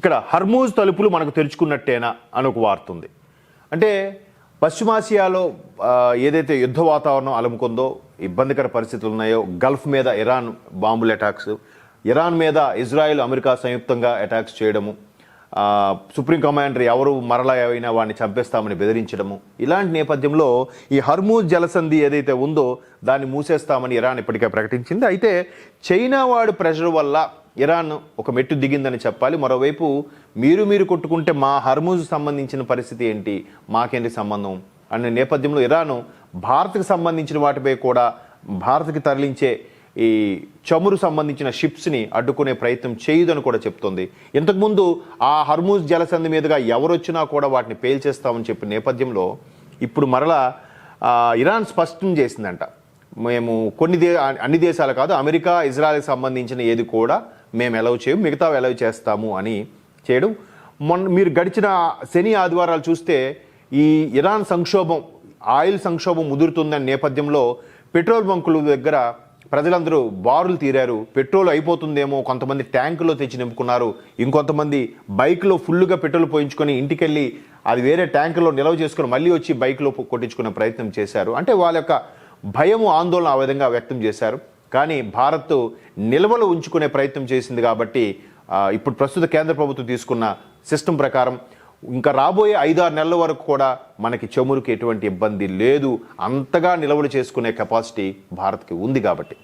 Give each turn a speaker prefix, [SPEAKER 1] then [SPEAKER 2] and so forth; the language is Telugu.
[SPEAKER 1] ఇక్కడ హర్మూజ్ తలుపులు మనకు తెరుచుకున్నట్టేనా అని ఒక వార్త ఉంది. అంటే పశ్చిమాసియాలో ఏదైతే యుద్ధ వాతావరణం అలుముకుందో, ఇబ్బందికర పరిస్థితులు ఉన్నాయో, గల్ఫ్ మీద ఇరాన్ బాంబుల అటాక్స్, ఇరాన్ మీద ఇజ్రాయెల్ అమెరికా సంయుక్తంగా అటాక్స్ చేయడము, సుప్రీం కమాండర్ ఎవరు మరలా అయినా వాడిని చంపేస్తామని బెదిరించడము, ఇలాంటి నేపథ్యంలో ఈ హర్మూజ్ జలసంధి ఏదైతే ఉందో దాన్ని మూసేస్తామని ఇరాన్ ఇప్పటికే ప్రకటించింది. అయితే చైనా వాడి ప్రెషర్ వల్ల ఇరాన్ ఒక మెట్టు దిగిందని చెప్పాలి. మరోవైపు మీరు కొట్టుకుంటే మా హర్మూజ్ సంబంధించిన పరిస్థితి ఏంటి, మాకేంటి సంబంధం అనే నేపథ్యంలో ఇరాన్ భారత్కి సంబంధించిన వాటిపై కూడా భారత్కి తరలించే ఈ చమురు సంబంధించిన షిప్స్ని అడ్డుకునే ప్రయత్నం చేయదని కూడా చెప్తోంది. ఇంతకుముందు ఆ హర్మూజ్ జలసంధి మీదుగా ఎవరు వచ్చినా కూడా వాటిని పేల్చేస్తామని చెప్పిన నేపథ్యంలో ఇప్పుడు మరలా ఇరాన్ స్పష్టం చేసిందంట, మేము అన్ని దేశాలు కాదు, అమెరికా ఇజ్రాయెల్కి సంబంధించిన ఏది కూడా మేము ఎలవ్ చేయము, మిగతా ఎలవ్ చేస్తాము అని చేయడం. మీరు గడిచిన శని ఆదివారాలు చూస్తే ఈ ఇరాన్ సంక్షోభం, ఆయిల్ సంక్షోభం ముదురుతుందనే నేపథ్యంలో పెట్రోల్ బంకుల దగ్గర ప్రజలందరూ బారులు తీరారు. పెట్రోల్ అయిపోతుందేమో, కొంతమంది ట్యాంకులో తెచ్చి నింపుకున్నారు, ఇంకొంతమంది బైక్లో ఫుల్గా పెట్రోల్ పోయించుకొని ఇంటికెళ్ళి అది వేరే ట్యాంకులో నిల్వ చేసుకుని మళ్ళీ వచ్చి బైక్లో కొట్టించుకునే ప్రయత్నం చేశారు. అంటే వాళ్ళ యొక్క భయము, ఆందోళన ఆ విధంగా వ్యక్తం చేశారు. కానీ భారత్ నిల్వలు ఉంచుకునే ప్రయత్నం చేసింది కాబట్టి ఇప్పుడు ప్రస్తుత కేంద్ర ప్రభుత్వం తీసుకున్న సిస్టమ్ ప్రకారం ఇంకా రాబోయే 5-6 నెలల వరకు కూడా మనకి చమురుకి ఎటువంటి ఇబ్బంది లేదు. అంతగా నిల్వలు చేసుకునే కెపాసిటీ భారత్కి ఉంది కాబట్టి.